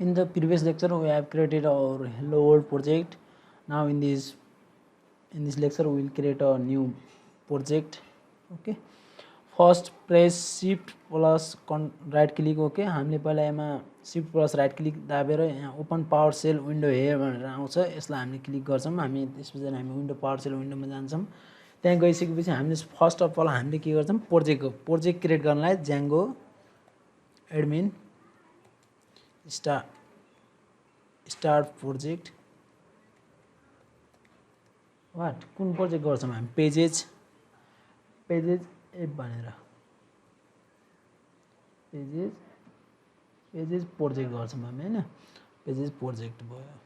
In the previous lecture, we have created our hello world project. Now in this lecture, we will create a new project. Okay. First press shift plus right click. Okay. हामीले पहिला यहाँ shift plus right click दाबेर यहाँ open PowerShell window here भनेर आउँछ, यसलाई हामीले click गर्छौं। हामी त्यसपछि हामी विन्डो PowerShell विन्डोमा जान्छौं। त्यहाँ गइसकेपछि हामीले फर्स्ट अफ अल हामीले के गर्छौं, प्रोजेक्ट क्रिएट गर्नलाई Django admin start project what कुन प्रोजेक्ट गर्छौं हामी, पेजेज एप भनेर पेजेज प्रोजेक्ट गर्छौं हामी हैन। पेजेज प्रोजेक्ट भयो,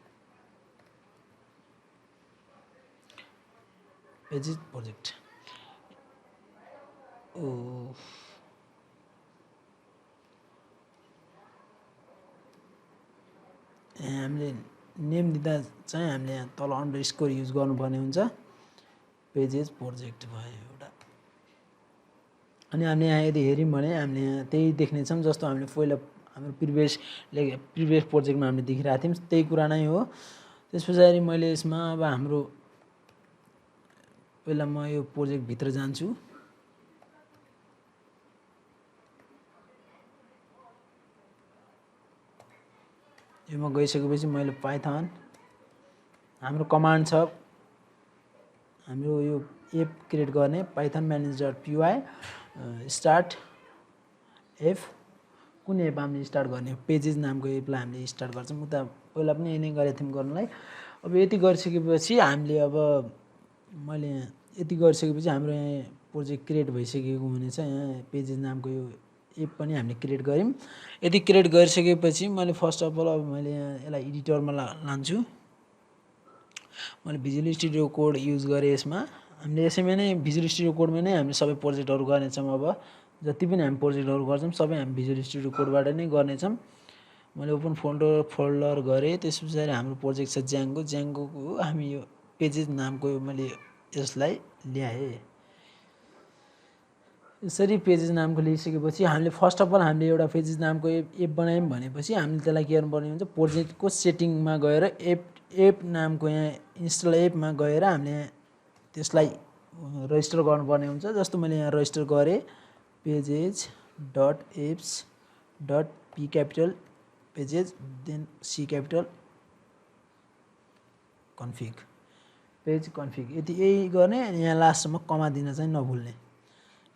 पेजेज प्रोजेक्ट हामीले नेम दिँदा चाहिँ हामीले यहाँ तल अन्डरस्कोर युज गर्नुपर्ने हुन्छ। पेजेज प्रोजेक्ट भयो एउटा। अनि हामीले यहाँ यदि हेर्यौं भने हामीले यहाँ त्यही देख्ने छौं जस्तो हामीले पहिला हाम्रो प्रिभियस प्रोजेक्टमा हामीले देखिरहेका थियौं, त्यही कुरा नै हो। त्यसपछि मैले यसमा अब हाम्रो पहिला म यो प्रोजेक्ट भित्र जान्छु। यसमा गइसकेपछि मैले पाइथन हाम्रो कमान्ड छ, हाम्रो यो एप क्रिएट गर्ने पाइथन manage.py स्टार्ट एप। कुन एप हामीले स्टार्ट गर्ने, पेजेज नामको एपलाई हामीले स्टार्ट गर्छौं। उता पहिला पनि यही नै गरेको थियौं गर्नलाई। अब यति गरिसकेपछि हामीले अब मैले यति गरिसकेपछि हाम्रो यहाँ प्रोजेक्ट क्रिएट भइसकेको हुनेछ। यहाँ पेजेज नामको यो एप पनि हामीले क्रिएट गर्यौं। यदि क्रिएट गरिसकेपछि मैले फर्स्ट अफ अल अब मैले यहाँ यसलाई एडिटरमा लान्छु। मैले भिजुअल स्टुडियो कोड युज गरे यसमा। हामीले यसैमा नै भिजुअल स्टुडियो कोडमा नै हामीले सबै प्रोजेक्टहरु गर्नेछौं। अब जति पनि हामी प्रोजेक्टहरु गर्छौं सबै हामी भिजुअल स्टुडियो कोडबाट नै गर्नेछौं। मैले ओपन फोल्डर गरे, त्यसपछि हाम्रो प्रोजेक्ट छ Django को हामी यो पेजेज नामको मैले यसलाई ल्याए। यसरी पेजेज नामको लिइसकेपछि हामीले फर्स्ट अफ अल हामीले एउटा पेजेज नामको एप बनायौं भनेपछि हामीले त्यसलाई के गर्नुपर्ने हुन्छ, प्रोजेक्टको सेटिङमा गएर एप नामको यहाँ इन्स्टल एपमा गएर हामीले त्यसलाई रजिस्टर गर्नुपर्ने हुन्छ। जस्तो मैले यहाँ रजिस्टर गरे pages.apps.p capital pages then c capital config page config यही गर्ने। यहाँ लास्टमा कमा दिन चाहिँ नभुल्ने।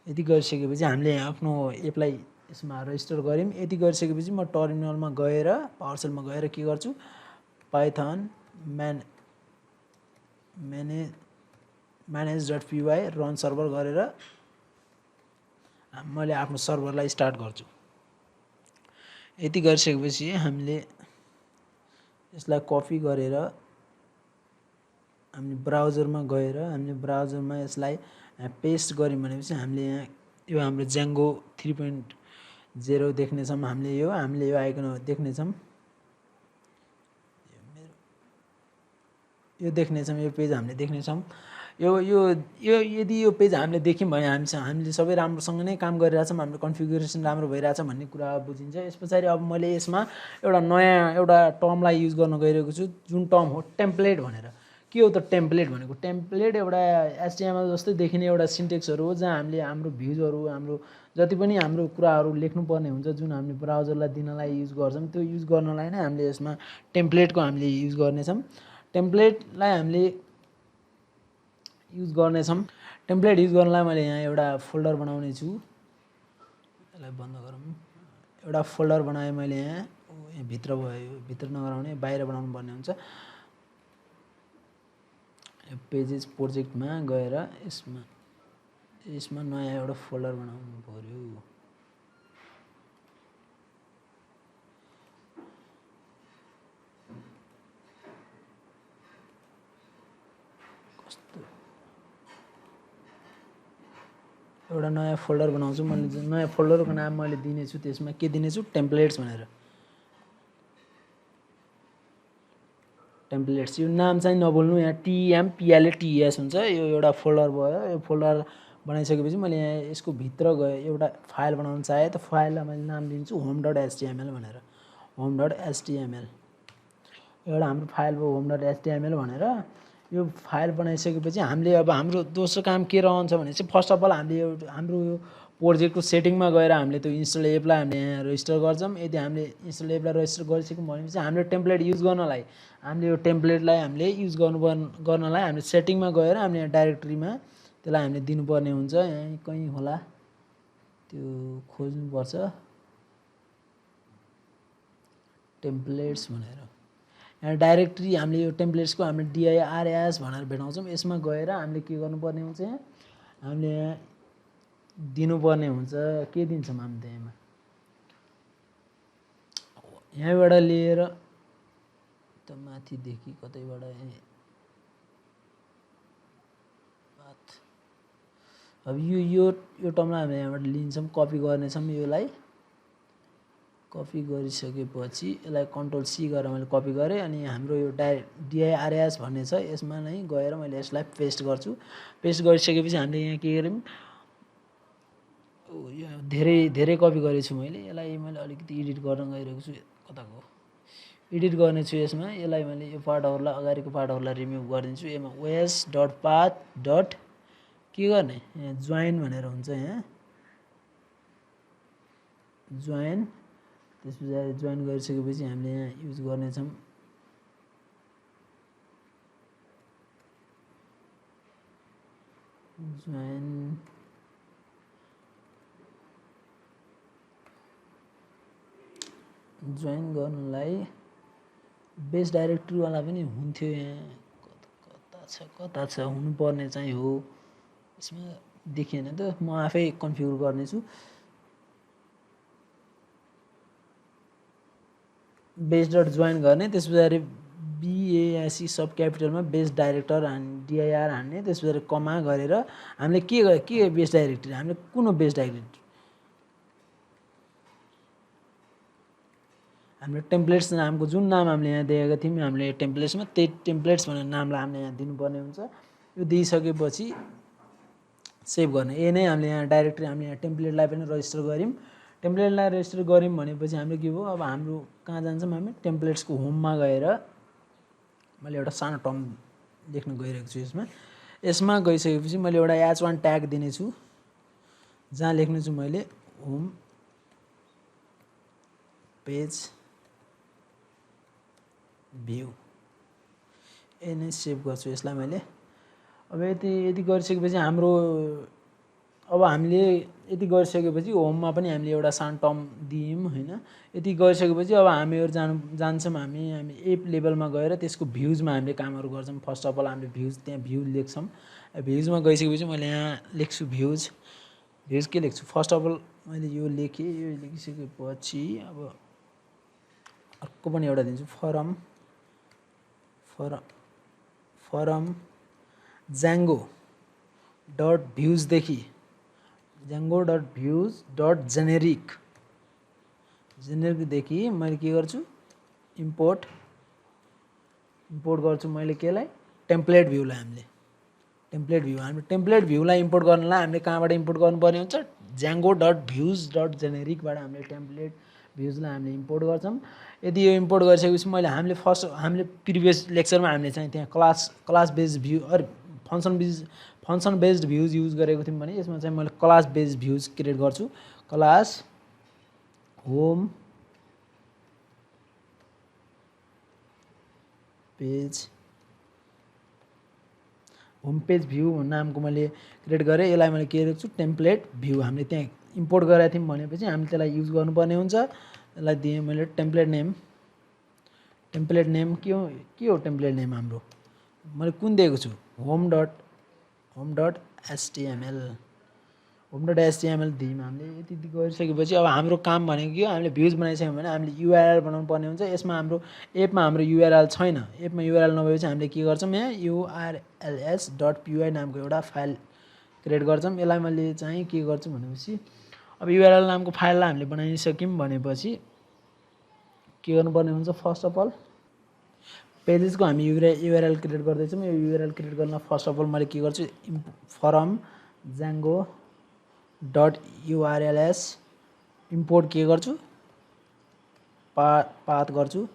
यति गरिसकेपछि हामीले आफ्नो एपलाई यसमा रजिस्टर गर्यौं। यति गरिसकेपछि म टर्मिनलमा गएर पावरसेलमा गएर के गर्छु, पाइथन manage.py रन सर्भर गरेर मैले आफ्नो सर्भरलाई स्टार्ट गर्छु। यति गरिसकेपछि हामीले यसलाई कपी गरेर हामीले ब्राउजरमा गएर हामीले ब्राउजरमा यसलाई पेस्ट गर्यौं भनेपछि हामीले यहाँ यो हाम्रो Django 3.0 देख्ने छौं। हामीले यो आइकन देख्ने छौं, यो देख्ने छौं, यो पेज हामीले देख्ने छौं। यदि यो पेज हामीले देख्यौं भने हामीले सबै राम्रोसँग नै काम गरिरहेछौं, हाम्रो कन्फिगरेसन राम्रो भइरहेछ भन्ने कुरा बुझिन्छ। यसपछि अब मैले यसमा एउटा नयाँ टर्मलाई युज गर्न गइरहेको छु, जुन टर्म हो टेम्प्लेट भनेर। के हो त टेम्प्लेट भनेको? टेम्प्लेट एउटा HTML जस्तै देखिने एउटा सिन्टेक्सहरु हो, जहाँ हामीले हाम्रो भ्यूजहरु हाम्रो जति पनि हाम्रो कुराहरु लेख्नुपर्ने हुन्छ, जुन हामीले ब्राउजरलाई दिनलाई युज गर्छौं, त्यो युज गर्नलाई नै हामीले यसमा टेम्प्लेटको हामीले युज गर्नेछौं। टेम्प्लेटलाई हामीले युज गर्नेछौं। टेम्प्लेट युज गर्नलाई मैले यहाँ एउटा फोल्डर बनाउने छु। यसलाई बन्द गरौँ। एउटा फोल्डर बनाए मैले यहाँ भित्र भयो, भित्र नगराउने बाहिर बनाउनु पर्ने हुन्छ। पेजेज प्रोजेक्टमा गएर यसमा नयाँ एउटा फोल्डर बनाउनु पर्यो। एउटा नयाँ फोल्डर बनाउँछु। मैले नयाँ फोल्डरको नाम मैले दिनेछु, त्यसमा के दिनेछु, टेम्प्लेट्स भनेर। टेम्प्लेट्स यो नाम चाहिँ नभुल्नु, यहाँ TMPLATES हुन्छ। यो एउटा फोल्डर भयो। यो फोल्डर बनाइसकेपछि मैले यहाँ यसको भित्र गए एउटा फाइल बनाउन चाहे त फाइललाई मैले नाम दिन्छु home.html भनेर। home.html एउटा हाम्रो फाइल भयो home.html भनेर यो फाइल बनाइसकेपछि हामीले अब हाम्रो दोस्रो काम के रहन्छ भने चाहिँ फर्स्ट अफ अल हामीले हाम्रो यो प्रोजेक्टको सेटिङमा गएर हामीले त्यो इन्स्टल एपलाई हामीले यहाँ रेजिस्टर गर्छौँ। यदि हामीले इन्स्टल एपलाई रेजिस्टर गरिसक्यौँ भनेपछि हामीले टेम्प्लेट युज गर्नलाई हामीले यो टेम्प्लेटलाई हामीले युज गर्नलाई हामीले सेटिङमा गएर हामीले यहाँ डाइरेक्टरीमा त्यसलाई हामीले दिनुपर्ने हुन्छ। यहाँ कहीँ होला त्यो खोज्नुपर्छ टेम्प्लेट्स भनेर। यहाँ डाइरेक्टरी हामीले यो टेम्प्लेट्सको हामीले dirs भनेर भेटाउँछौँ। यसमा गएर हामीले के गर्नुपर्ने हुन्छ यहाँ हामीले यहाँ दिनुपर्ने हुन्छ। के दिन्छौँ हामीले यसमा यहाँबाट लिएर त माथिदेखि कतैबाट अब यो टर्मलाई हामीले यहाँबाट लिन्छौँ कपी गर्नेछौँ। यसलाई कपी गरिसकेपछि यसलाई कन्ट्रोल सी गरेर मैले कपी गरेँ अनि हाम्रो यो dirs भन्ने छ यसमा नै गएर मैले यसलाई पेस्ट गर्छु। पेस्ट गरिसकेपछि हामीले यहाँ के गर्यौँ यो धेरै कपी गरेछु मैले। यसलाई मैले अलिकति एडिट गर्न गइरहेको छु। कताको एडिट गर्ने छु यसमा। यसलाई मैले यो पार्टहरूलाई अगाडिको पार्टहरूलाई रिमुभ गरिदिन्छु। यसमा os.path. के गर्ने यहाँ जोइन भनेर हुन्छ यहाँ जोइन। त्यस पछाडि जोइन गरिसकेपछि हामीले यहाँ युज गर्नेछौँ जोइन जोइन गर्नलाई बेस डाइरेक्टरीवाला पनि हुन्थ्यो। यहाँ कता छ हुनुपर्ने चाहिँ हो यसमा देखिएन त म आफै कन्फिगर गर्नेछु। बेस डट जोइन गर्ने त्यस पछाडि BASE सब क्यापिटलमा बेस डाइरेक्टर dir हान्ने त्यस पछाडि कमा गरेर हामीले के बेस डाइरेक्टरी हामीले कुन हो बेस डाइरेक्टरी हामीले टेम्प्लेट्स नामको जुन नाम हामीले यहाँ दिएका थियौँ हामीले टेम्प्लेट्समा त्यही टेम्प्लेट्स भनेर नामलाई हामीले यहाँ दिनुपर्ने हुन्छ। यो दिइसकेपछि सेभ गर्ने यही नै हामीले यहाँ डाइरेक्टरी हामीले यहाँ टेम्प्लेटलाई पनि रेजिस्टर गऱ्यौँ। टेम्प्लेटलाई रेजिस्टर गऱ्यौँ भनेपछि हाम्रो के भयो अब हाम्रो कहाँ जान्छौँ हामी टेम्प्लेट्सको होममा गएर मैले एउटा सानो टर्म लेख्न गइरहेको छु यसमा गइसकेपछि मैले एउटा h1 ट्याग दिनेछु जहाँ लेख्नेछु मैले होम पेज भ्यू यही नै सेभ गर्छु यसलाई मैले। अब यति गरिसकेपछि हाम्रो अब हामीले यति गरिसकेपछि होममा पनि हामीले एउटा सानो टर्म दियौँ हैन। यति गरिसकेपछि अब हामीहरू जान्छौँ हामी एप लेभलमा गएर त्यसको भ्युजमा हामीले कामहरू गर्छौँ। फर्स्ट अफ अल हामीले भ्युज त्यहाँ भ्यू लेख्छौँ। भ्युजमा गइसकेपछि मैले यहाँ लेख्छु भ्युज के लेख्छु फर्स्ट अफ अल मैले यो लेखेँ। यो लेखिसकेपछि अब अर्को पनि एउटा दिन्छु फरम Django डट भ्युजदेखि Django डट भ्युज डट जेनेरिकदेखि मैले के गर्छु इम्पोर्ट गर्छु मैले केलाई टेम्प्लेट भ्यूलाई हामीले टेम्प्लेट भ्यूलाई इम्पोर्ट गर्नलाई हामीले कहाँबाट इम्पोर्ट गर्नुपर्ने हुन्छ Django डट भ्युज डट जेनेरिकबाट हामीले टेम्प्लेट भ्युजलाई हामीले इम्पोर्ट गर्छौँ। यदि यो इम्पोर्ट गरिसकेपछि हामीले प्रिभियस लेक्चरमा हामीले चाहिँ त्यहाँ class based view function based views use गरेको थियौँ भने यसमा चाहिँ मैले क्लास बेस्ड भ्युज क्रिएट गर्छु। क्लास होम पेज भ्यू नामको मैले क्रिएट गरेँ। यसलाई मैले के लेख्छु टेम्प्लेट भ्यू हामीले त्यहाँ इम्पोर्ट गरेका थियौँ भनेपछि हामीले त्यसलाई युज गर्नुपर्ने हुन्छ। यसलाई दिएँ मैले टेम्प्लेट नेम के हो टेम्प्लेट नेम हाम्रो मैले कुन दिएको छु होम डट html दियौँ हामीले। यति गरिसकेपछि अब हाम्रो काम भनेको के हो हामीले भ्युज बनाइसक्यौँ भने हामीले URL बनाउनु पर्ने हुन्छ। यसमा हाम्रो एपमा हाम्रो URL छैन। एपमा URL नभएपछि हामीले के गर्छौँ यहाँ urls.py नामको एउटा फाइल क्रिएट गर्छौँ। यसलाई मैले चाहिँ के गर्छु भनेपछि अब URL नामको फाइललाई हामीले बनाइसक्यौँ भनेपछि के गर्नुपर्ने हुन्छ फर्स्ट अफ अल पेजेसको हामी URL क्रिएट गर्दैछौँ। यो URL क्रिएट गर्न फर्स्ट अफ अल मैले के गर्छु form Django dot URLs import के गर्छु पाथ गर्छु।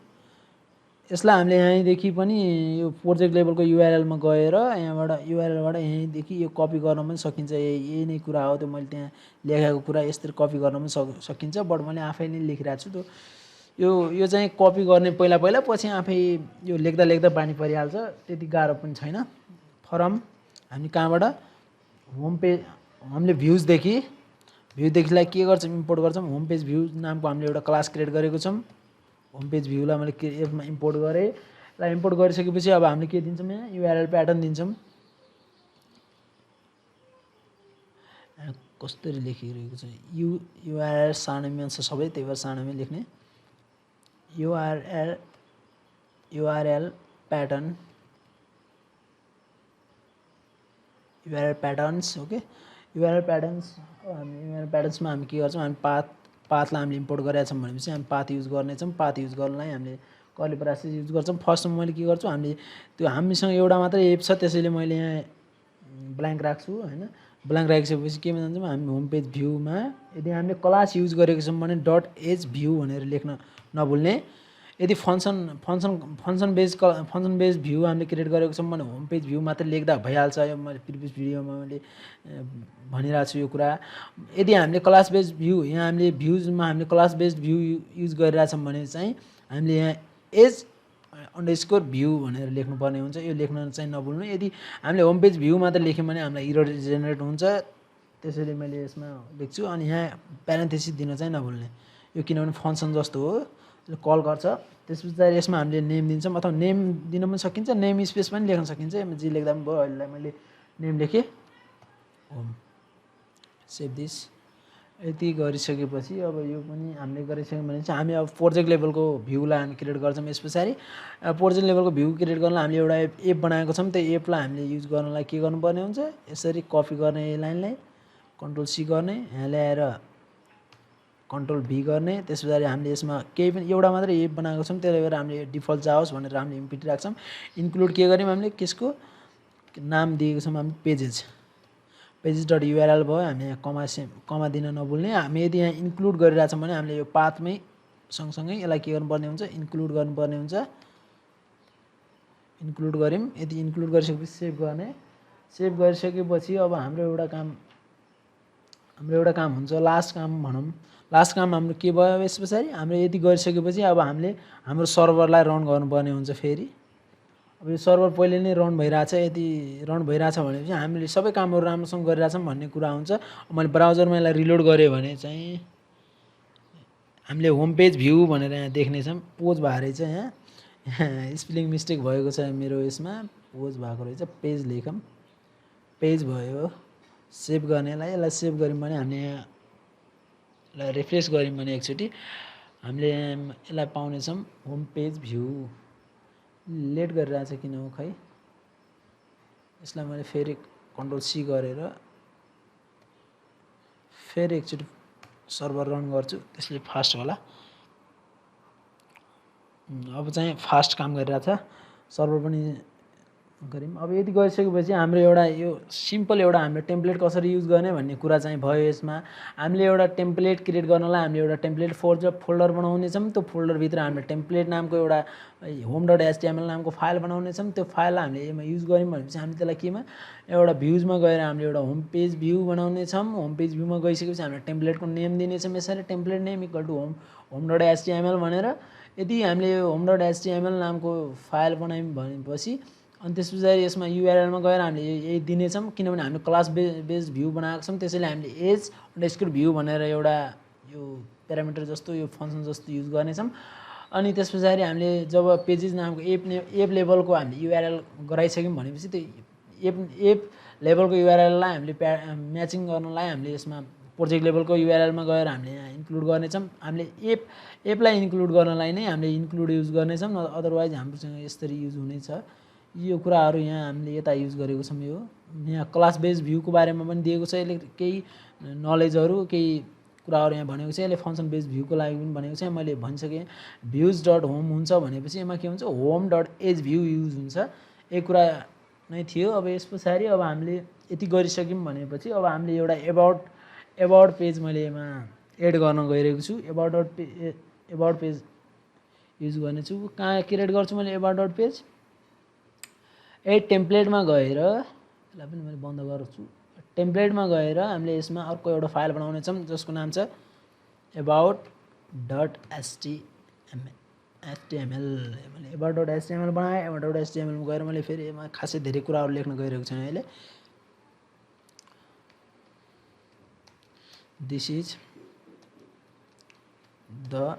यसलाई हामीले यहीँदेखि पनि यो प्रोजेक्ट लेभलको युआरएलमा गएर यहाँबाट युआरएलबाट यहीँदेखि यो कपी गर्न पनि सकिन्छ। यही नै कुरा हो, त्यो मैले त्यहाँ लेखेको कुरा यसरी कपी गर्न पनि सकिन्छ। बट मैले आफै नै लेखिरहेको छु। त्यो यो चाहिँ कपी गर्ने पहिला पछि आफै यो लेख्दा बानी परिहाल्छ, त्यति गाह्रो पनि छैन। फर्म हामी कहाँबाट होम पेज हामीले भ्युजदेखिलाई के गर्छौँ इम्पोर्ट गर्छौँ। होम पेज भ्यू नामको हामीले एउटा क्लास क्रिएट गरेको छौँ। होम पेज भ्यूलाई मैले यसमा इम्पोर्ट गरेँ। यसलाई इम्पोर्ट गरिसकेपछि अब हामीले के दिन्छौँ, यहाँ युआरएल प्याटर्न दिन्छौँ। कसरी लेखिरहेको छ युआरएल सानोमै छ सबै, त्यही भएर सानोमै लेख्ने। URL patterns okay. युआरएल प्याटर्न्समा हामी के गर्छौँ, हामी पाथलाई हामीले इम्पोर्ट गरेका छौँ भनेपछि हामी पाथ युज गर्नेछौँ। पाथ युज गर्नलाई हामीले कर्ली ब्रासेस युज गर्छौँ। फर्स्टमा मैले के गर्छु, हामीले त्यो हामीसँग एउटा मात्रै एप छ, त्यसैले मैले यहाँ ब्ल्याङ्क राख्छु हैन। ब्ल्याङ्क राखिसकेपछि केमा जान्छौँ, हामी होम पेज भ्यूमा यदि हामीले क्लास युज गरेको छौँ भने .h_view भनेर लेख्न नभुल्ने। यदि फङ्सन बेस्ड भ्यू हामीले क्रिएट गरेको छौँ भने होम पेज भ्यू मात्रै लेख्दा भइहाल्छ। यो मैले प्रिभियस भिडियोमा मैले भनिरहेको छु यो कुरा। यदि हामीले क्लास बेस्ड भ्यू यहाँ हामीले भ्युजमा हामीले क्लास बेस्ड भ्यू युज गरिरहेछौँ भने चाहिँ हामीले यहाँ h_view भनेर लेख्नुपर्ने हुन्छ। यो लेख्न चाहिँ नभुल्नु। यदि हामीले होम पेज भ्यू मात्रै लेख्यौँ भने हामीलाई एरर जेनेरेट हुन्छ, त्यसैले मैले यसमा लेख्छु। अनि यहाँ प्यारेन्थेसिस दिन चाहिँ नभुल्ने, यो किनभने फङ्सन जस्तो हो, कल गर्छ। त्यस पछाडि यसमा हामीले नेम दिन्छौँ, अथवा नेम दिन पनि सकिन्छ, नेम स्पेस पनि लेख्न सकिन्छ। जे लेख्दा पनि भयो। अहिले मैले नेम लेखेँ होम। Save this. यति गरिसकेपछि अब यो पनि हामीले गरिसक्यौँ भने चाहिँ हामी अब प्रोजेक्ट लेभलको भ्यूलाई हामी क्रिएट गर्छौँ। यस पछाडि प्रोजेक्ट लेभलको भ्यू क्रिएट गर्नलाई हामीले एउटा एप बनाएको छौँ। त्यो एपलाई हामीले युज गर्नलाई के गर्नुपर्ने हुन्छ, यसरी कपी गर्ने लाइनलाई कन्ट्रोल-C गर्ने, यहाँ ल्याएर कन्ट्रोल-V गर्ने। त्यस पछाडि हामीले यसमा केही पनि एउटा मात्रै एप बनाएको छौँ, त्यसले गर्दा हामीले डिफल्ट जाओस् भनेर हामीले इम्पिटी राख्छौँ। इन्क्लुड के गर्यौँ, हामीले कसको नाम दिएको छौँ, हामी पेजेस.url भयो। हामी यहाँ कमा दिन नभुल्ने। हामी यदि यहाँ इन्क्लुड गरिरहेछौँ भने हामीले यो पाथमै सँगसँगै यसलाई के गर्नुपर्ने हुन्छ, इन्क्लुड गर्नुपर्ने हुन्छ। इन्क्लुड गऱ्यौँ। यदि इन्क्लुड गरिसकेपछि सेभ गर्ने। सेभ गरिसकेपछि अब हाम्रो एउटा काम हुन्छ, लास्ट काम भनौँ। लास्ट काम हाम्रो के भयो, यस पछाडि हामीले यति गरिसकेपछि अब हामीले हाम्रो सर्भरलाई रन गर्नुपर्ने हुन्छ। फेरि अब यो सर्भर पहिले नै रन भइरहेछ। यदि रन भइरहेछ भनेपछि हामीले सबै कामहरू राम्रोसँग गरिरहेछौँ भन्ने कुरा हुन्छ। मैले ब्राउजरमा यसलाई रिलोड गरेँ भने चाहिँ हामीले होम पेज भ्यू भनेर यहाँ देख्नेछौँ। पोज भएको रहेछ, यहाँ स्पेलिङ मिस्टेक भएको छ मेरो यसमा, पोज भएको रहेछ। पेज लेखौँ, पेज भयो। सेभ गर्नेलाई यसलाई सेभ गऱ्यौँ भने हामीले यसलाई रिफ्रेस गऱ्यौँ भने एकचोटि हामीले यसलाई पाउनेछौँ होम पेज भ्यू। लेट गरिरहेछ किन हो खै। यसलाई मैले फेरि कन्ट्रोल-C गरेर फेरि एकचोटि सर्भर रन गर्छु, त्यसले फास्ट होला। अब चाहिँ फास्ट काम गरिरहेछ, सर्भर पनि गऱ्यौँ। अब यति गरिसकेपछि हाम्रो एउटा यो सिम्पल एउटा हामीले टेम्प्लेट कसरी युज गर्ने भन्ने कुरा चाहिँ भयो। यसमा हामीले एउटा टेम्प्लेट क्रिएट गर्नलाई हामीले एउटा टेम्प्लेट फोल्डर बनाउनेछौँ। त्यो फोल्डरभित्र हामीले टेम्प्लेट नामको एउटा home.html नामको फाइल बनाउनेछौँ। त्यो फाइललाई हामीले यसमा युज गऱ्यौँ भनेपछि हामीले त्यसलाई केमा एउटा भ्युजमा गएर हामीले एउटा होम पेज भ्यू बनाउनेछौँ। होम पेज भ्यूमा गइसकेपछि हामीले टेम्प्लेटको नेम दिनेछौँ। यसरी template name equal to home.html भनेर यदि हामीले home.html नामको फाइल बनायौँ भनेपछि अनि त्यस पछाडि यसमा युआरएलमा गएर हामीले यही दिनेछौँ। किनभने हामीले क्लास बेस्ड भ्यू बनाएको छौँ, त्यसैले हामीले h_view भनेर एउटा यो प्यारामिटर जस्तो यो फङ्सन जस्तो युज गर्नेछौँ। अनि त्यस पछाडि हामीले जब पेजेस नामको एप लेभलको हामीले युआरएल गराइसक्यौँ भनेपछि त्यो एप लेभलको युआरएललाई हामीले म्याचिङ गर्नलाई हामीले यसमा प्रोजेक्ट लेभलको युआरएलमा गएर हामीले यहाँ इन्क्लुड गर्नेछौँ। हामीले एपलाई इन्क्लुड गर्नलाई नै हामीले इन्क्लुड युज गर्नेछौँ, अदरवाइज हाम्रोसँग यसरी युज हुनेछ। यो कुराहरू यहाँ हामीले यता युज गरेको छौँ। यो यहाँ क्लास बेस्ड भ्यूको बारेमा पनि दिएको छ। यसले केही नलेजहरू केही कुराहरू यहाँ भनेको छ। यसले फङ्सन बेस्ड भ्यूको लागि पनि भनेको छ। मैले भनिसकेँ views.home हुन्छ भनेपछि यसमा के हुन्छ, home.h_view युज हुन्छ। एक कुरा नै थियो। अब यस पछाडि अब हामीले यति गरिसक्यौँ भनेपछि अब हामीले एउटा एबाउट पेज मैले यसमा एड गर्न गइरहेको छु। एबाउट पेज युज गर्नेछु। कहाँ क्रिएट गर्छु मैले एबाउट डट पेज टेम्प्लेटमा गएर यसलाई पनि मैले बन्द गर्छु। टेम्प्लेटमा गएर हामीले यसमा अर्को एउटा फाइल बनाउने छौँ जसको नाम छ एबाउट डट एचटीएमएल। मैले एबाउट डट एचटीएमएल बनाएँ। एबाउट डट एचटीएमएलमा गएर मैले फेरि यसमा खासै धेरै कुराहरू लेख्न गइरहेको छैन अहिले। This is the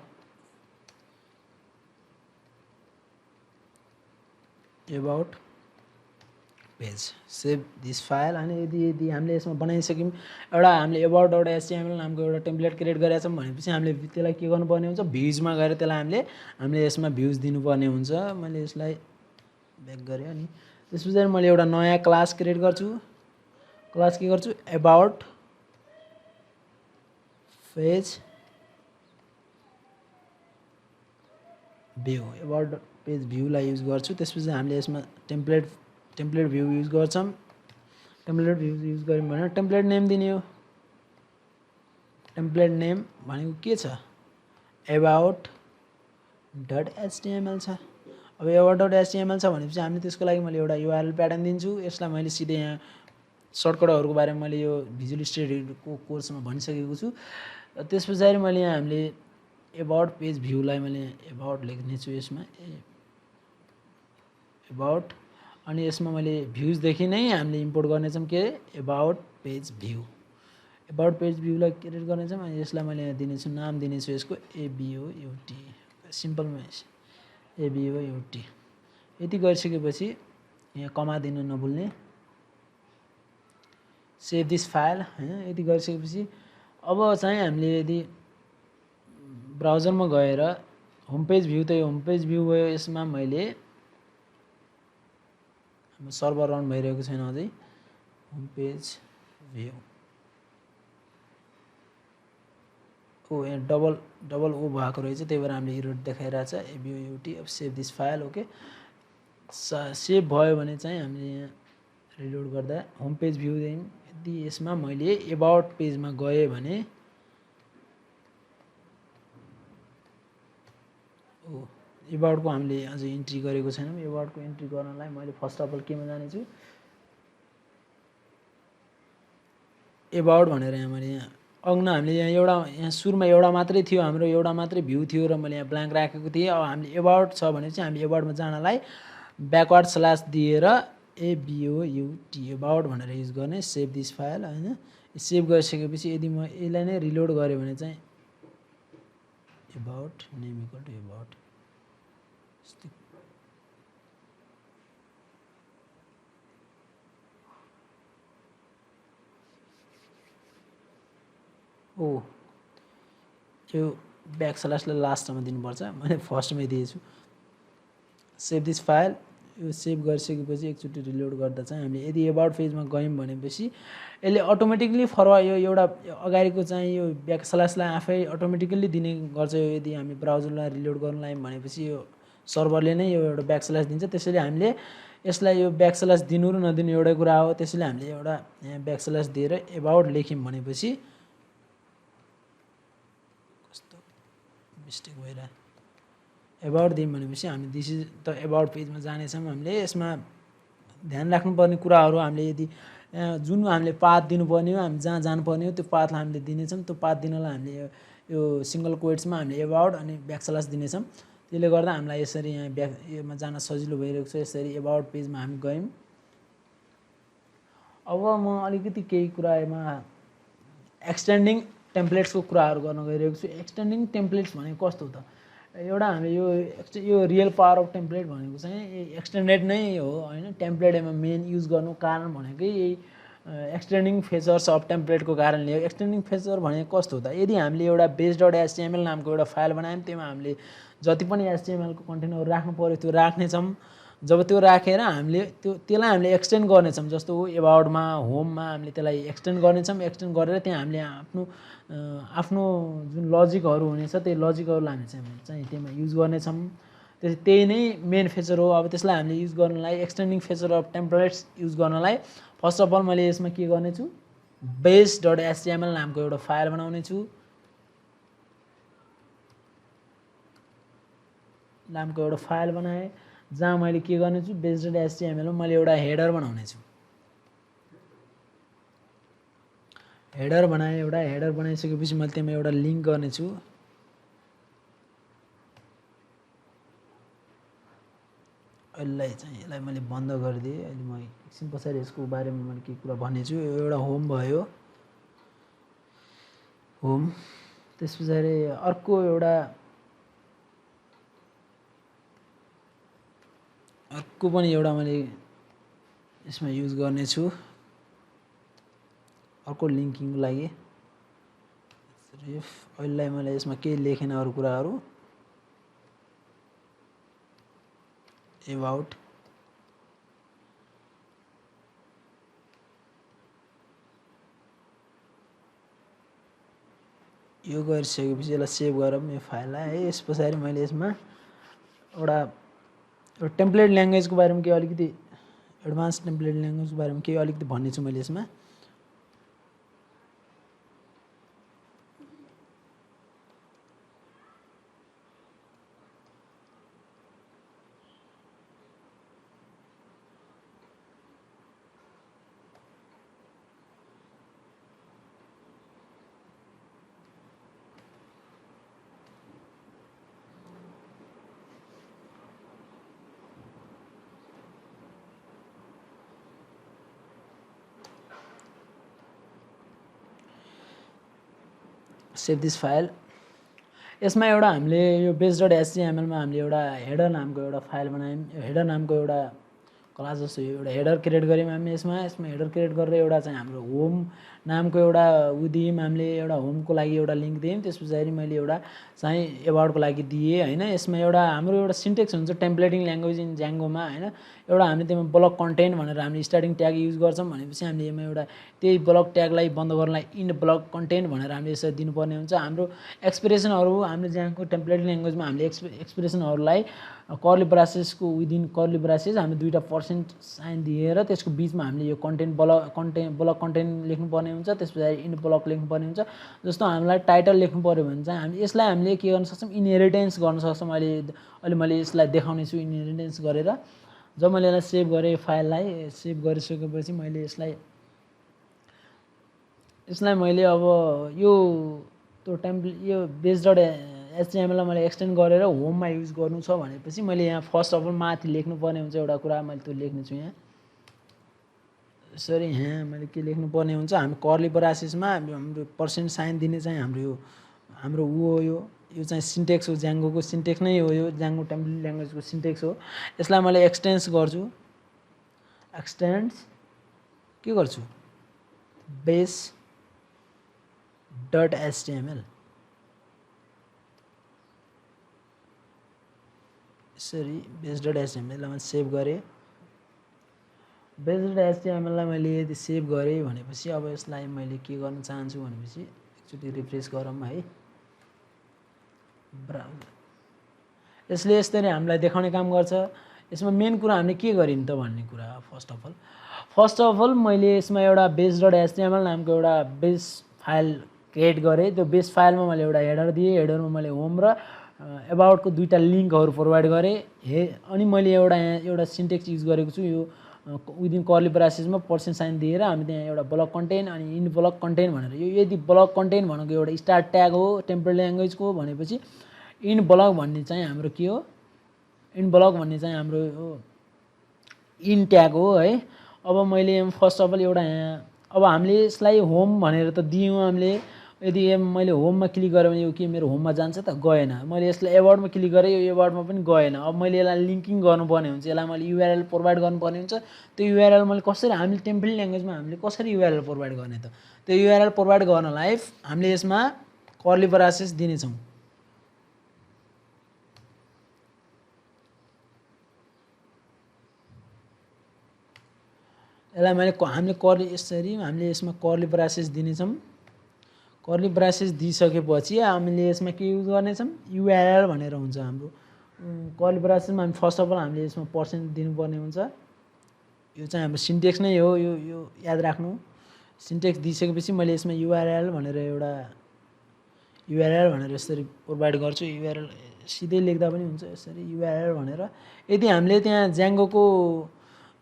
about page save this file. अनि यदि हामीले यसमा बनाइसक्यौँ एउटा हामीले एबाउट डट एचटीएमएल नामको एउटा टेम्प्लेट क्रिएट गरेका छौँ भनेपछि हामीले त्यसलाई के गर्नुपर्ने हुन्छ भ्युजमा गएर त्यसलाई हामीले यसमा भ्युज दिनुपर्ने हुन्छ। मैले यसलाई ब्याक गरेँ अनि त्यस पछाडि मैले एउटा नयाँ क्लास क्रिएट गर्छु। क्लास के गर्छु about page view about page भ्यूलाई युज गर्छु। त्यसपछि हामीले यसमा टेम्प्लेट भ्यू युज गर्छौँ। टेम्प्लेट भ्यू युज गऱ्यौँ भने टेम्प्लेट नेम दिने हो। टेम्प्लेट नेम भनेको के छ एबाउट डट एचटीएमएल छ। अब एबाउट डट एचटीएमएल छ भनेपछि हामीले त्यसको लागि मैले एउटा युआरएल प्याटर्न दिन्छु। यसलाई मैले सिधै यहाँ सर्टकटहरूको बारेमा मैले यो भिजुअल स्टुडियोको कोर्समा भनिसकेको छु। त्यस पछाडि मैले यहाँ हामीले एबाउट पेज भ्यूलाई मैले एबाउट लेख्नेछु यसमा एबाउट अनि यसमा मैले भ्युजदेखि नै हामीले इम्पोर्ट गर्नेछौँ के about page view. About page भ्यूलाई क्रिएट गर्नेछौँ अनि यसलाई मैले यहाँ दिनेछु नाम दिनेछु यसको एबिओयुटी सिम्पलमा एबिओयुटी। यति गरिसकेपछि यहाँ कमा दिन नभुल्ने सेभ दिस फाइल हैन। यति गरिसकेपछि अब चाहिँ हामीले यदि ब्राउजरमा गएर होम पेज भ्यू त यो होम पेज भ्यू भयो। यसमा मैले सर्भर रन भइरहेको छैन अझै होम पेज भ्यू यहाँ डबल ओ भएको रहेछ त्यही भएर हामीले एरर देखाइरहेछ एबिओयुटी। अब save this file okay save भयो भने चाहिँ हामीले यहाँ रिलोड गर्दा होम पेज भ्यू देन यदि यसमा मैले एबाउट पेजमा गएँ भने एबाउटको हामीले अझै इन्ट्री गरेको छैनौँ। एबाउटको इन्ट्री गर्नलाई मैले फर्स्ट अफ अल केमा जानेछु एबाउट भनेर यहाँ मैले यहाँ अग्न हामीले यहाँ सुरुमा एउटा मात्रै थियो हाम्रो एउटा मात्रै भ्यू थियो र मैले यहाँ ब्ल्याङ्क राखेको थिएँ। अब हामीले एबाउट छ भने चाहिँ हामी एबाउटमा जानलाई ब्याकवर्ड स्ल्यास दिएर एबिओयुटी एबाउट भनेर युज गर्ने सेभ दिस फाइल हैन। सेभ गरिसकेपछि यदि म यसलाई नै रिलोड गरेँ भने चाहिँ about name equal to about यो ब्याक स्ल्यासलाई लास्टमा दिनुपर्छ मैले फर्स्टमै दिएछु। सेभ दिस फाइल यो सेभ गरिसकेपछि एकचोटि रिलोड गर्दा चाहिँ हामीले यदि एबाउट पेजमा गयौँ भनेपछि यसले अटोमेटिकली फरवर्ड यो एउटा अगाडिको चाहिँ यो ब्याक स्ल्यासलाई आफै अटोमेटिकली दिने गर्छ। यदि हामी ब्राउजरलाई रिलोड गर्न लाग्यौँ भनेपछि यो सर्भरले नै यो एउटा ब्याक स्ल्यास दिन्छ। त्यसैले हामीले यसलाई यो ब्याक स्ल्यास दिनु र नदिनु एउटै कुरा हो। त्यसैले हामीले एउटा यहाँ ब्याक स्ल्यास दिएर एबाउट लेख्यौँ भनेपछि कस्तो मिस्टेक भइरहेको एबाउट दियौँ भनेपछि हामी दिस इज द एबाउट पेजमा जानेछौँ। हामीले यसमा ध्यान राख्नुपर्ने कुराहरू हामीले यदि जुन हामीले पाथ दिनुपर्ने हो हामी जहाँ जानुपर्ने हो त्यो पाथलाई हामीले दिनेछौँ। त्यो पाथ दिनलाई हामीले यो सिङ्गल कोट्समा हामीले एबाउट अनि ब्याक स्ल्यास दिनेछौँ। त्यसले गर्दा हामीलाई यसरी यहाँ योमा जान सजिलो भइरहेको छ। यसरी एबाउट पेजमा हामी गयौँ। अब म अलिकति केही कुरामा एक्सटेन्डिङ टेम्प्लेट्सको कुराहरू गर्न गइरहेको छु। एक्सटेन्डिङ टेम्प्लेट्स भनेको कस्तो त एउटा हामीले यो रियल पावर अफ टेम्प्लेट भनेको चाहिँ एक्सटेन्डेड नै हो हैन। टेम्प्लेट एमा मेन युज गर्नु कारण भनेकै यही एक्सटेन्डिङ फिचर्स अफ टेम्प्लेटको कारणले हो। एक्सटेन्डिङ फिचर भनेको कस्तो त यदि हामीले एउटा बेस डट एचटीएमएल नामको एउटा फाइल बनायौँ त्यसमा हामीले जति पनि एचटीएमएलको कन्टेन्टहरू राख्नु पर्यो त्यो राख्नेछौँ। जब त्यो राखेर हामीले त्यसलाई हामीले एक्सटेन्ड गर्नेछौँ जस्तो एबाउटमा होममा हामीले त्यसलाई एक्सटेन्ड गर्नेछौँ। एक्सटेन्ड गरेर त्यहाँ हामीले आफ्नो जुन लजिकहरू हुनेछ त्यही लजिकहरूलाई हामी चाहिँ त्यसमा युज गर्नेछौँ। त्यही नै मेन फिचर हो। अब त्यसलाई हामीले युज गर्नलाई extending feature of templates use गर्नलाई फर्स्ट अफ अल मैले यसमा के गर्नेछु बेस डट एचटीएमएल नामको एउटा फाइल बनाउने छु। नामको एउटा फाइल बनाएँ जहाँ मैले के गर्नेछु बेस्ड HTML मा मैले एउटा हेडर बनाउने छु। हेडर बनाएँ, एउटा हेडर बनाइसकेपछि मैले त्यसमा एउटा लिङ्क गर्नेछु। यसलाई मैले बन्द गरिदिएँ। अहिले म एकछिन पछाडि यसको बारेमा मैले के कुरा भनेछु। यो एउटा होम भयो, होम। त्यस पछाडि अर्को पनि एउटा मैले यसमा युज गर्नेछु अर्को लिङ्किङको लागि। अहिले मैले यसमा केही लेखेन अरू कुराहरू। एबाउट यो गरिसकेपछि यसलाई सेभ गरौँ यो फाइललाई है। यस पछाडि मैले यसमा एउटा टेम्प्लेट ल्याङ्ग्वेजको बारेमा केही अलिकति एडभान्स टेम्प्लेट ल्याङ्ग्वेजको बारेमा केही अलिकति भन्ने छु मैले यसमा। Save this file. यसमा एउटा हामीले यो base.html मा हामीले एउटा हेडर नामको एउटा फाइल बनायौँ। यो हेडर नामको एउटा क्लास जस्तो यो एउटा हेडर क्रिएट गऱ्यौँ हामी। यसमा हेडर क्रिएट गरेर एउटा चाहिँ हाम्रो होम नामको एउटा दियौँ हामीले। एउटा होमको लागि एउटा लिङ्क दियौँ। त्यस पछाडि मैले एउटा चाहिँ एबाउटको लागि दिएँ हैन। यसमा एउटा हाम्रो एउटा सिन्टेक्स हुन्छ टेम्प्लेटिङ ल्याङ्ग्वेज इन ज्याङ्गोमा हैन। एउटा हामीले त्यसमा ब्लक कन्टेन्ट भनेर हामीले स्टार्टिङ ट्याग युज गर्छौँ भनेपछि हामीले यसमा एउटा त्यही ब्लक ट्यागलाई बन्द गर्नलाई इन ब्लक कन्टेन्ट भनेर हामीले यसरी दिनुपर्ने हुन्छ। हाम्रो एक्सप्रेसनहरू हामीले ज्याङ्गो टेम्प्लेटिङ ल्याङ्ग्वेजमा हामीले एक्सप्रेसनहरूलाई कर्ली ब्रासेसको विदिन कर्ली ब्रासेस हामीले दुईटा % साइन दिएर त्यसको बिचमा हामीले यो ब्लक कन्टेन्ट लेख्नुपर्ने हुन्छ। त्यस पछाडि इन ब्लक लेख्नुपर्ने हुन्छ। जस्तो हामीलाई टाइटल लेख्नु पर्यो भने चाहिँ हामी यसलाई हामीले के गर्न सक्छौँ इनहेरिटेन्स गर्न सक्छौँ। अहिले मैले यसलाई देखाउने छु इनहेरिटेन्स गरेर। जब मैले यसलाई सेभ गरेँ फाइललाई सेभ गरिसकेपछि मैले यसलाई मैले अब यो त्यो यो base.html लाई मैले एक्सटेन्ड गरेर होममा युज गर्नु छ भनेपछि मैले यहाँ फर्स्ट अफ अल माथि लेख्नुपर्ने हुन्छ एउटा कुरा। मैले त्यो लेख्ने छु यहाँ। यसरी यहाँ मैले के लेख्नुपर्ने हुन्छ हामी कर्ली ब्रासेसमा हाम्रो % साइन दिने चाहिँ हाम्रो हो यो चाहिँ सिन्टेक्स हो। ज्याङ्गोको सिन्टेक्स नै हो यो। ज्याङ्गो टेम्प्लेट ल्याङ्ग्वेजको सिन्टेक्स हो। यसलाई मैले एक्सटेन्स गर्छु। एक्सटेन्स के गर्छु base.html यसरी base.html लाई मैले सेभ गरेँ। base.html लाई मैले यदि सेभ गरेँ भनेपछि अब यसलाई मैले के गर्न चाहन्छु भनेपछि एकचोटि रिफ्रेस गरौँ है। यसले यसरी हामीलाई देखाउने काम गर्छ। यसमा मेन कुरा हामीले के गरिन् त भन्ने कुरा। फर्स्ट अफ अल मैले यसमा एउटा base.html नामको एउटा बेस फाइल क्रिएट गरेँ। त्यो बेस फाइलमा मैले एउटा हेडर दिएँ। हेडरमा मैले होम र एबाउटको दुईटा लिङ्कहरू प्रोभाइड गरेँ। अनि मैले एउटा सिन्टेक्स युज गरेको छु यो विदिन कर्ली ब्रासेसमा % साइन दिएर हामी त्यहाँ एउटा ब्लक कन्टेन्ट अनि इन ब्लक कन्टेन्ट भनेर यो यदि ब्लक कन्टेन्ट भनेको एउटा स्टार्ट ट्याग हो टेम्प्लेट ल्याङ्ग्वेजको भनेपछि इन ब्लक भन्ने चाहिँ हाम्रो के हो इन ब्लक भन्ने चाहिँ हाम्रो इन ट्याग हो है। अब मैले फर्स्ट अफ अल एउटा यहाँ अब हामीले यसलाई होम भनेर त दियौँ हामीले। यदि मैले होममा क्लिक गरेँ भने यो के मेरो होममा जान्छ त गएन। मैले यसलाई एबाउटमा क्लिक गरेँ यो एबाउटमा पनि गएन। अब मैले यसलाई लिङ्किङ गर्नुपर्ने हुन्छ। यसलाई मैले युआरएल प्रोभाइड गर्नुपर्ने हुन्छ। त्यो युआरएल मैले कसरी हामीले टेम्प्लेट ल्याङ्ग्वेजमा हामीले कसरी युआरएल प्रोभाइड गर्ने त त्यो युआरएल प्रोभाइड गर्नलाई हामीले यसमा कर्ली ब्रासेस दिनेछौँ। यसलाई हामीले हामीले यसमा कर्ली ब्रासेस दिनेछौँ। कर्ली ब्रासेस दिइसकेपछि हामीले यसमा के युज गर्नेछौँ युआरएल भनेर हुन्छ हाम्रो कर्ली ब्रासेसमा। हामी फर्स्ट अफ अल हामीले यसमा % दिनुपर्ने हुन्छ। यो चाहिँ हाम्रो सिन्टेक्स नै हो। यो याद राख्नु। सिन्टेक्स दिइसकेपछि मैले यसमा युआरएल भनेर एउटा युआरएल भनेर यसरी प्रोभाइड गर्छु। युआरएल सिधै लेख्दा पनि हुन्छ यसरी युआरएल भनेर। यदि हामीले त्यहाँ ज्याङ्गोको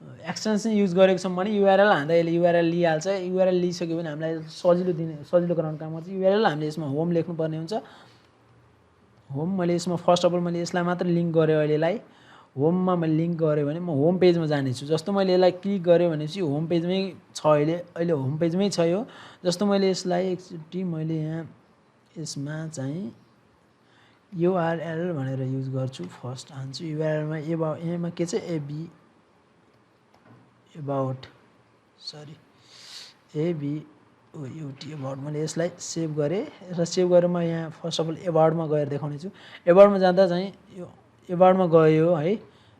एक्सटेन्सन युज गरेको छौँ भने युआरएल हान्दा यसले युआरएल लिइहाल्छ। युआरएल लिइसक्यो भने हामीलाई सजिलो गराउने काम गर्छ। युआरएल हामीले यसमा होम लेख्नुपर्ने हुन्छ। होम मैले यसमा फर्स्ट अफ अल मैले यसलाई मात्र लिङ्क गरेँ। अहिलेलाई होममा मैले लिङ्क गरेँ भने म होम पेजमा जानेछु। जस्तो मैले यसलाई क्लिक गरेँ भनेपछि होम पेजमै छ। अहिले होम पेजमै छ यो। जस्तो मैले यसलाई एकचोटि मैले यहाँ यसमा चाहिँ युआरएल भनेर युज गर्छु। फर्स्ट हान्छु युआरएलमा यहाँमा के छ एबाउट मैले यसलाई सेभ गरेँ र सेभ गरेर म यहाँ फर्स्ट अफ अल एबाउटमा गएर देखाउने छु। एबाउटमा जाँदा चाहिँ यो एबाउटमा गयो है।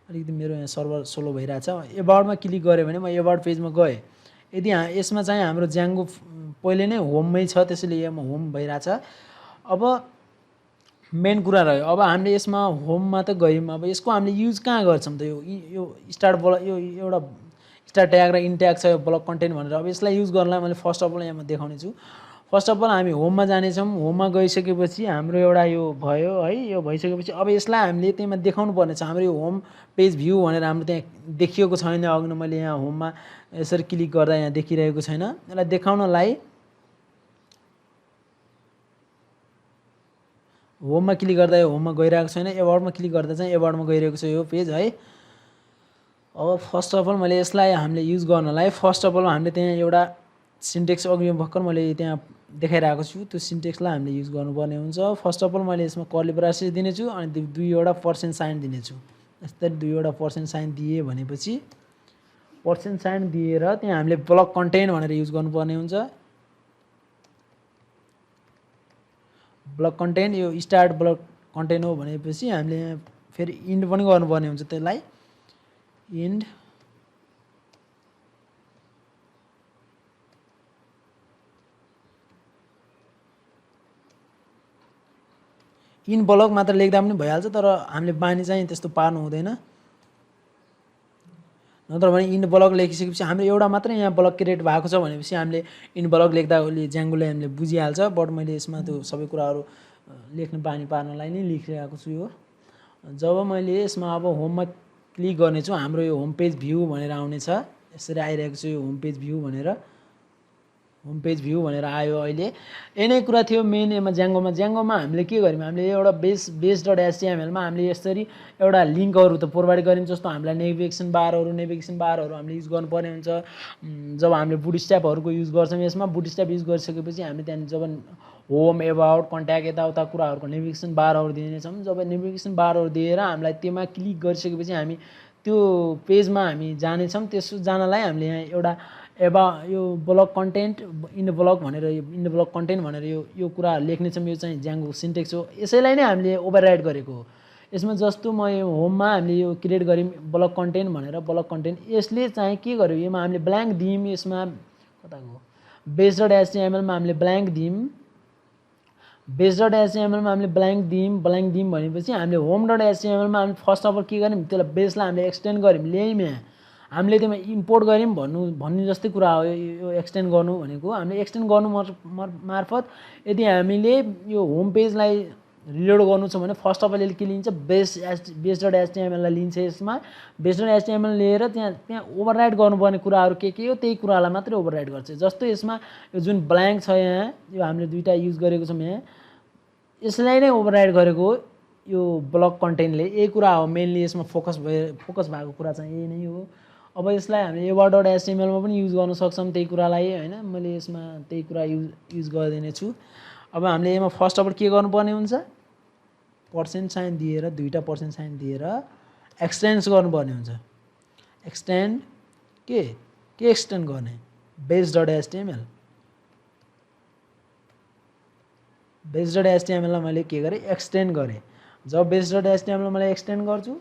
अलिकति मेरो यहाँ सर्भर स्लो भइरहेछ। एबाउटमा क्लिक गरेँ भने म एबाउट पेजमा गएँ। यदि यसमा चाहिँ हाम्रो ज्याङ्गो पहिले नै होममै छ त्यसैले यहाँ होम भइरहेछ। अब मेन कुरा रह्यो। अब हामीले यसमा होममा त गयौँ। अब यसको हामीले युज कहाँ गर्छौँ त यो स्टार्ट ब्लक यो एउटा स्टार्ट ट्याग र इन ट्याग छ यो ब्लक कन्टेन्ट भनेर। अब यसलाई युज गर्नलाई मैले फर्स्ट अफ अल यहाँ देखाउने छु। फर्स्ट अफ अल हामी होममा जानेछौँ। होममा गइसकेपछि हाम्रो एउटा यो भयो है। यो भइसकेपछि अब यसलाई हामीले त्यहीमा देखाउनु पर्ने छ। हाम्रो यो होम पेज भ्यू भनेर हाम्रो त्यहाँ देखिएको छैन। अघि मैले यहाँ होममा यसरी क्लिक गर्दा यहाँ देखिरहेको छैन। यसलाई देखाउनलाई होममा क्लिक गर्दा यो होममा गइरहेको छैन। एबाउटमा क्लिक गर्दा चाहिँ एबाउटमा गइरहेको छ यो पेज है। अब फर्स्ट अफ अल मैले यसलाई हामीले युज गर्नलाई फर्स्ट अफ अल हामीले त्यहाँ एउटा सिन्टेक्स अघि भर्खर मैले त्यहाँ देखाइरहेको छु त्यो सिन्टेक्सलाई हामीले युज गर्नुपर्ने हुन्छ। फर्स्ट अफ अल मैले यसमा कर्ली ब्रासेस दिनेछु अनि दुईवटा पर्सेन्ट साइन दिनेछु। यसरी दुईवटा पर्सेन्ट साइन दिए भनेपछि पर्सेन्ट साइन दिएर त्यहाँ हामीले ब्लक कन्टेन्ट भनेर युज गर्नुपर्ने हुन्छ। ब्लक कन्टेन्ट यो स्टार्ट ब्लक कन्टेन्ट हो भनेपछि हामीले यहाँ फेरि इन्ड पनि गर्नुपर्ने हुन्छ। त्यसलाई इन्ड इन ब्लक मात्र लेख्दा पनि भइहाल्छ। तर हामीले बानी चाहिँ त्यस्तो पार्नु हुँदैन। नत्र भने इन ब्लक लेखिसकेपछि हाम्रो एउटा मात्रै यहाँ ब्लक क्रिएट भएको छ भनेपछि हामीले इन ब्लक लेख्दा ज्याङ्गोले हामीले बुझिहाल्छ। बट मैले यसमा त्यो सबै कुराहरू लेख्न बानी पार्नलाई नै लेखिरहेको छु यो। जब मैले यसमा अब होममा क्लिक गर्नेछु हाम्रो यो होम पेज भ्यू भनेर आउनेछ। यसरी आइरहेको छ यो होम पेज भ्यू भनेर आयो। अहिले यही कुरा थियो मेन यसमा ज्याङ्गोमा हामीले के गर्यौँ हामीले एउटा बेस.htmlमा हामीले यसरी एउटा लिङ्कहरू त प्रोभाइड गर्यौँ। जस्तो हामीलाई नेभिगेसन बारहरू हामीले युज गर्नुपर्ने हुन्छ। जब हामीले बुटस्ट्र्यापहरूको युज गर्छौँ यसमा बुटस्ट्र्याप युज गरिसकेपछि हामीले त्यहाँ जब होम एबाउट कन्ट्याक्ट यताउता कुराहरूको नेभिगेसन बारहरू दिनेछौँ। जब नेभिगेसन बारहरू दिएर हामीलाई त्यसमा क्लिक गरिसकेपछि हामी त्यो पेजमा हामी जानेछौँ। त्यसो जानलाई हामीले यहाँ एउटा यो block content in block content भनेर यो कुरा लेख्नेछौँ। यो चाहिँ ज्याङ्गो सिन्टेक्स हो। यसैलाई नै हामीले ओभरराइड गरेको हो। यसमा जस्तो म यो होममा हामीले यो क्रिएट गऱ्यौँ ब्लक कन्टेन्ट भनेर ब्लक कन्टेन्ट यसले चाहिँ के गर्यो यसमा हामीले ब्ल्याङ्क दियौँ। यसमा कताको बेस.htmlमा हामीले ब्ल्याङ्क दियौँ। बेस.htmlमा हामीले ब्ल्याङ्क दियौँ भनेपछि हामीले होम.htmlमा हामीले फर्स्ट अफ अल के गर्यौँ त्यसलाई बेसलाई हामीले एक्सटेन्ड गऱ्यौँ ल्यायौँ। यहाँ हामीले त्यसमा इम्पोर्ट गऱ्यौँ भन्ने जस्तै कुरा हो। यो एक्सटेन्ड गर्नु भनेको हामीले एक्सटेन्ड गर्नु मार्फत यदि हामीले यो होम पेजलाई रिलोड गर्नु छ भने फर्स्ट अफ अल यसले के लिन्छ बेस.htmlलाई लिन्छ। यसमा बेस.html लिएर त्यहाँ ओभरराइड गर्नुपर्ने कुराहरू के हो त्यही कुरालाई मात्रै ओभरराइड गर्छ। जस्तो यसमा यो जुन ब्ल्याङ्क छ यहाँ यो हामीले दुईवटा युज गरेको छौँ यहाँ यसलाई नै ओभरराइड गरेको यो ब्लक कन्टेन्टले। यही कुरा हो मेनली यसमा फोकस भएको कुरा चाहिँ यही नै हो। अब यसलाई हामीले एबाउट.htmlमा पनि युज गर्न सक्छौँ त्यही कुरालाई हैन। मैले यसमा त्यही कुरा युज गरिदिने छु। अब हामीले यसमा फर्स्ट अफ अल के गर्नुपर्ने हुन्छ पर्सेन्ट साइन दिएर दुईवटा पर्सेन्ट साइन दिएर एक्सटेन्ड गर्नुपर्ने हुन्छ। एक्सटेन्ड के एक्सटेन्ड गर्ने बेस.htmlलाई मैले के गरेँ एक्सटेन्ड गरेँ। जब बेस.htmlलाई मैले एक्सटेन्ड गर्छु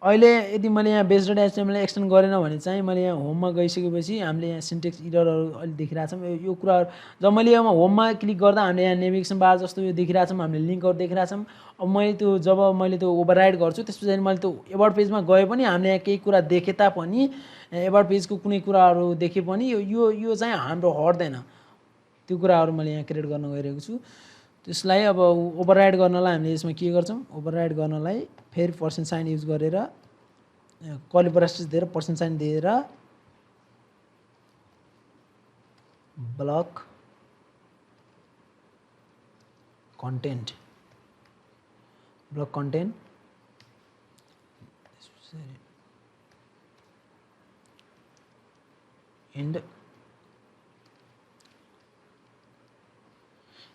अहिले यदि मैले यहाँ बेस.htmlलाई एक्सटेन्ड गरेन भने चाहिँ मैले यहाँ होममा गइसकेपछि हामीले यहाँ सिन्टेक्स इररहरू अहिले देखिरहेछौँ। यो कुराहरू जब मैले यहाँ होममा क्लिक गर्दा हामीले यहाँ नेभिगेसन बार जस्तो यो देखिरहेछौँ हामीले लिङ्कहरू देखिरहेछौँ। अब मैले जब मैले त्यो ओभरराइड गर्छु त्यसपछि मैले त्यो एबाउट पेजमा गए पनि हामीले यहाँ केही कुरा देखे तापनि एबाउट पेजको कुनै कुराहरू देखे पनि यो चाहिँ हाम्रो हट्दैन। त्यो कुराहरू मैले यहाँ क्रिएट गर्न गइरहेको छु। त्यसलाई अब ओभरराइड गर्नलाई हामीले यसमा के गर्छौँ, ओभरराइड गर्नलाई फेरि पर्सेन्ट साइन युज गरेर कर्ली ब्राकेट दिएर पर्सेन्ट साइन दिएर ब्लक कन्टेन्ट एन्ड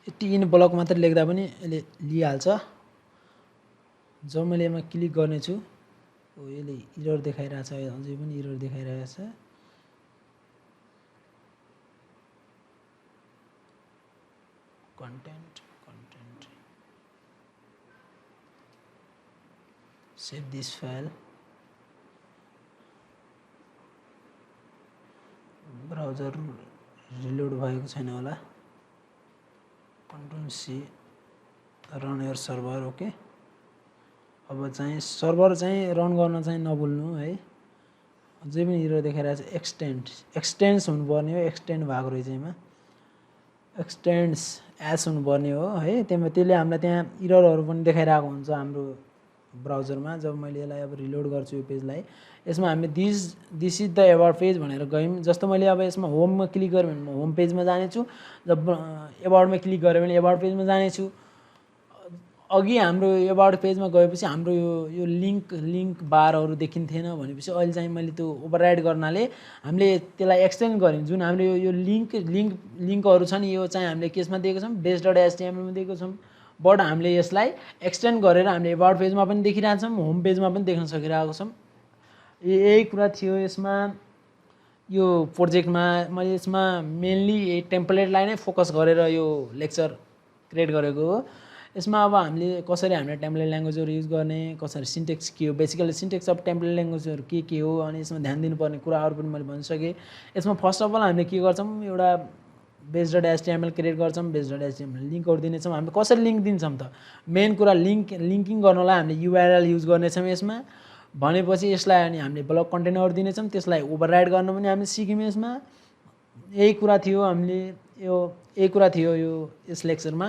यति इन ब्लक मात्र लेख्दा पनि यसले लिइहाल्छ। जब मैले यसमा क्लिक गर्नेछु यसले इरर देखाइरहेछ, अझै पनि इरर देखाइरहेछ। Content save this file, browser reload भएको छैन होला, control C run your server. Okay, अब चाहिँ सर्भर चाहिँ रन गर्न चाहिँ नभुल्नु है। अझै पनि इरर देखाइरहेको छ। एक्सटेन्ड्स हुनुपर्ने हो, एक्सटेन्ड भएको रहेछ यसमा, एक्सटेन्ड्स एस हुनुपर्ने हो है। त्यसले हामीलाई त्यहाँ इररहरू पनि देखाइरहेको हुन्छ हाम्रो ब्राउजरमा। जब मैले यसलाई अब रिलोड गर्छु यो पेजलाई, यसमा हामी this is the about page भनेर गयौँ। जस्तो मैले अब यसमा होममा क्लिक गरेँ भने म होम पेजमा जानेछु, जब एबाउटमा क्लिक गरेँ भने एबाउट पेजमा जानेछु। अघि हाम्रो एबाउट पेजमा गएपछि हाम्रो यो लिङ्क बारहरू देखिन्थेन भनेपछि अहिले चाहिँ मैले त्यो ओभरराइड गर्नाले हामीले त्यसलाई एक्सटेन्ड गऱ्यौँ। जुन हामीले यो लिङ्कहरू छन् यो चाहिँ हामीले केसमा दिएको छौँ, base.html मा दिएको छौँ, बट हामीले यसलाई एक्सटेन्ड गरेर हामीले एबाउट पेजमा पनि देखिरहेछौँ, होम पेजमा पनि देख्न सकिरहेको छौँ। यही कुरा थियो यसमा। यो प्रोजेक्टमा मैले यसमा मेनली टेम्प्लेटलाई नै फोकस गरेर यो लेक्चर क्रिएट गरेको हो। यसमा अब हामीले कसरी हामीले टेम्प्लेट ल्याङ्ग्वेजहरू युज गर्ने, कसरी सिन्टेक्स के हो, बेसिकली सिन्टेक्स अफ टेम्प्लेट ल्याङ्ग्वेजहरू के हो, अनि यसमा ध्यान दिनुपर्ने कुराहरू पनि मैले भनिसकेँ। यसमा फर्स्ट अफ अल हामीले के गर्छौँ, एउटा base.html क्रिएट गर्छौँ, base.html लिङ्कहरू दिनेछौँ। हामीले कसरी लिङ्क दिन्छौँ त, मेन कुरा लिङ्किङ गर्नलाई हामीले URL युज गर्नेछौँ यसमा। भनेपछि यसलाई अनि हामीले ब्लक कन्टेनरहरू दिनेछौँ, त्यसलाई ओभरराइड गर्न पनि हामीले सिक्यौँ यसमा। यही कुरा थियो यो यस लेक्चरमा।